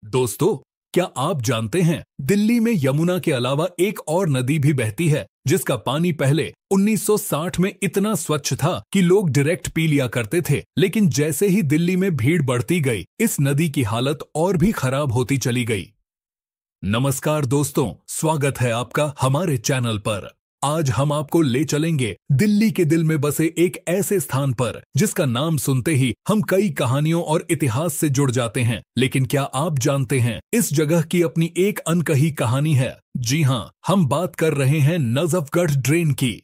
दोस्तों, क्या आप जानते हैं दिल्ली में यमुना के अलावा एक और नदी भी बहती है जिसका पानी पहले 1960 में इतना स्वच्छ था कि लोग डायरेक्ट पी लिया करते थे। लेकिन जैसे ही दिल्ली में भीड़ बढ़ती गई, इस नदी की हालत और भी खराब होती चली गई। नमस्कार दोस्तों, स्वागत है आपका हमारे चैनल पर। आज हम आपको ले चलेंगे दिल्ली के दिल में बसे एक ऐसे स्थान पर जिसका नाम सुनते ही हम कई कहानियों और इतिहास से जुड़ जाते हैं। लेकिन क्या आप जानते हैं, इस जगह की अपनी एक अनकही कहानी है। जी हाँ, हम बात कर रहे हैं नजफगढ़ ड्रेन की।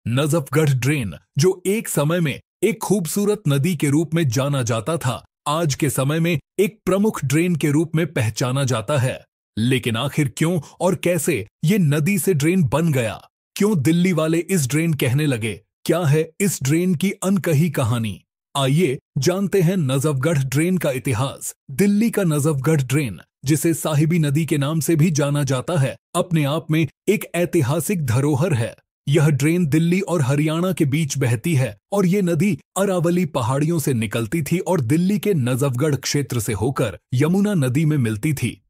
नजफगढ़ ड्रेन, जो एक समय में एक खूबसूरत नदी के रूप में जाना जाता था, आज के समय में एक प्रमुख ड्रेन के रूप में पहचाना जाता है। लेकिन आखिर क्यों और कैसे ये नदी से ड्रेन बन गया? क्यों दिल्ली वाले इस ड्रेन कहने लगे? क्या है इस ड्रेन की अनकही कहानी? आइए जानते हैं नजफगढ़ ड्रेन का इतिहास। दिल्ली का नजफगढ़ ड्रेन, जिसे साहिबी नदी के नाम से भी जाना जाता है, अपने आप में एक ऐतिहासिक धरोहर है। यह ड्रेन दिल्ली और हरियाणा के बीच बहती है और ये नदी अरावली पहाड़ियों से निकलती थी और दिल्ली के नजफगढ़ क्षेत्र से होकर यमुना नदी में मिलती थी।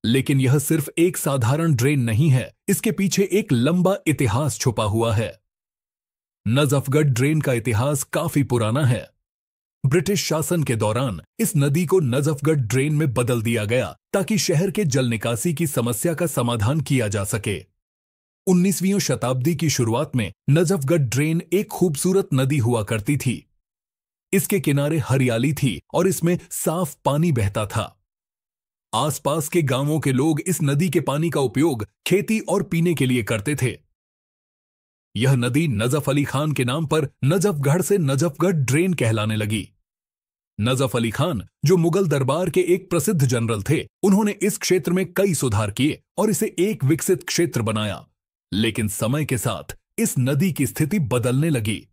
लेकिन यह सिर्फ एक साधारण ड्रेन नहीं है, इसके पीछे एक लंबा इतिहास छुपा हुआ है। नजफगढ़ ड्रेन का इतिहास काफी पुराना है। ब्रिटिश शासन के दौरान इस नदी को नजफगढ़ ड्रेन में बदल दिया गया ताकि शहर के जल निकासी की समस्या का समाधान किया जा सके। 19वीं शताब्दी की शुरुआत में नजफगढ़ ड्रेन एक खूबसूरत नदी हुआ करती थी। इसके किनारे हरियाली थी और इसमें साफ पानी बहता था। आसपास के गांवों के लोग इस नदी के पानी का उपयोग खेती और पीने के लिए करते थे। यह नदी नजफ अली खान के नाम पर नजफगढ़ से नजफगढ़ ड्रेन कहलाने लगी। नजफ अली खान, जो मुगल दरबार के एक प्रसिद्ध जनरल थे, उन्होंने इस क्षेत्र में कई सुधार किए और इसे एक विकसित क्षेत्र बनाया। लेकिन समय के साथ इस नदी की स्थिति बदलने लगी।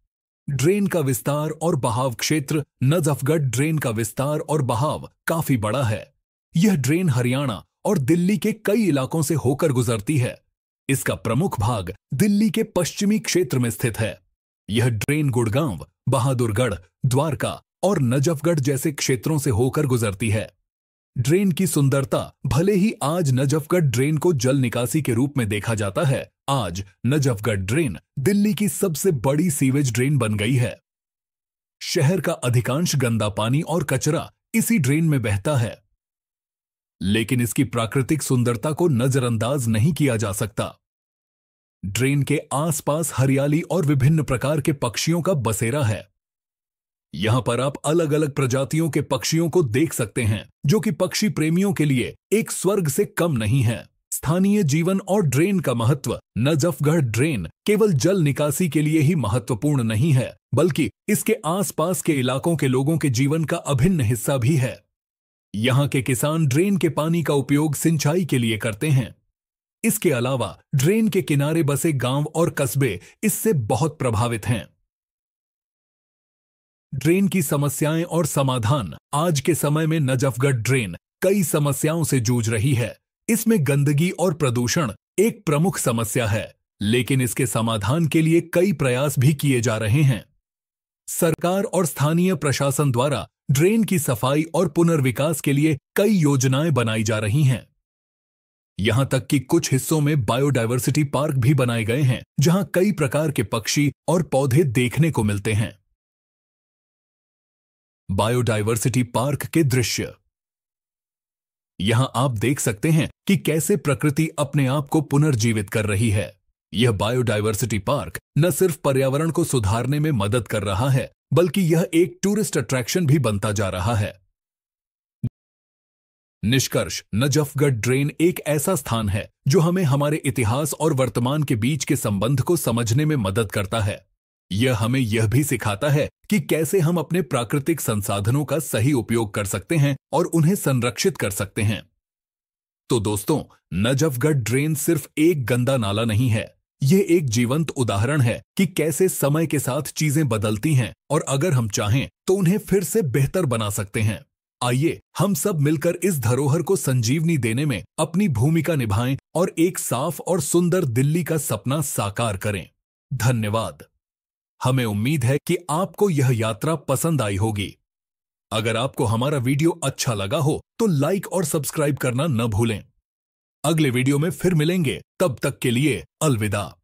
ड्रेन का विस्तार और बहाव क्षेत्र नजफगढ़ ड्रेन का विस्तार और बहाव काफी बड़ा है। यह ड्रेन हरियाणा और दिल्ली के कई इलाकों से होकर गुजरती है। इसका प्रमुख भाग दिल्ली के पश्चिमी क्षेत्र में स्थित है। यह ड्रेन गुड़गांव, बहादुरगढ़, द्वारका और नजफगढ़ जैसे क्षेत्रों से होकर गुजरती है। ड्रेन की सुंदरता, भले ही आज नजफगढ़ ड्रेन को जल निकासी के रूप में देखा जाता है, आज नजफगढ़ ड्रेन दिल्ली की सबसे बड़ी सीवेज ड्रेन बन गई है। शहर का अधिकांश गंदा पानी और कचरा इसी ड्रेन में बहता है। लेकिन इसकी प्राकृतिक सुंदरता को नजरअंदाज नहीं किया जा सकता। ड्रेन के आसपास हरियाली और विभिन्न प्रकार के पक्षियों का बसेरा है। यहां पर आप अलग अलग प्रजातियों के पक्षियों को देख सकते हैं, जो कि पक्षी प्रेमियों के लिए एक स्वर्ग से कम नहीं है। स्थानीय जीवन और ड्रेन का महत्व। नजफगढ़ ड्रेन केवल जल निकासी के लिए ही महत्वपूर्ण नहीं है, बल्कि इसके आसपास के इलाकों के लोगों के जीवन का अभिन्न हिस्सा भी है। यहां के किसान ड्रेन के पानी का उपयोग सिंचाई के लिए करते हैं। इसके अलावा ड्रेन के किनारे बसे गांव और कस्बे इससे बहुत प्रभावित हैं। ड्रेन की समस्याएं और समाधान। आज के समय में नजफगढ़ ड्रेन कई समस्याओं से जूझ रही है। इसमें गंदगी और प्रदूषण एक प्रमुख समस्या है, लेकिन इसके समाधान के लिए कई प्रयास भी किए जा रहे हैं। सरकार और स्थानीय प्रशासन द्वारा ड्रेन की सफाई और पुनर्विकास के लिए कई योजनाएं बनाई जा रही हैं। यहां तक कि कुछ हिस्सों में बायोडायवर्सिटी पार्क भी बनाए गए हैं, जहां कई प्रकार के पक्षी और पौधे देखने को मिलते हैं। बायोडायवर्सिटी पार्क के दृश्य। यहां आप देख सकते हैं कि कैसे प्रकृति अपने आप को पुनर्जीवित कर रही है। यह बायोडायवर्सिटी पार्क न सिर्फ पर्यावरण को सुधारने में मदद कर रहा है, बल्कि यह एक टूरिस्ट अट्रैक्शन भी बनता जा रहा है। निष्कर्ष, नजफगढ़ ड्रेन एक ऐसा स्थान है जो हमें हमारे इतिहास और वर्तमान के बीच के संबंध को समझने में मदद करता है। यह हमें यह भी सिखाता है कि कैसे हम अपने प्राकृतिक संसाधनों का सही उपयोग कर सकते हैं और उन्हें संरक्षित कर सकते हैं। तो दोस्तों, नजफगढ़ ड्रेन सिर्फ एक गंदा नाला नहीं है, यह एक जीवंत उदाहरण है कि कैसे समय के साथ चीजें बदलती हैं और अगर हम चाहें तो उन्हें फिर से बेहतर बना सकते हैं। आइए हम सब मिलकर इस धरोहर को संजीवनी देने में अपनी भूमिका निभाएं और एक साफ और सुंदर दिल्ली का सपना साकार करें। धन्यवाद। हमें उम्मीद है कि आपको यह यात्रा पसंद आई होगी। अगर आपको हमारा वीडियो अच्छा लगा हो तो लाइक और सब्सक्राइब करना न भूलें। अगले वीडियो में फिर मिलेंगे, तब तक के लिए अलविदा।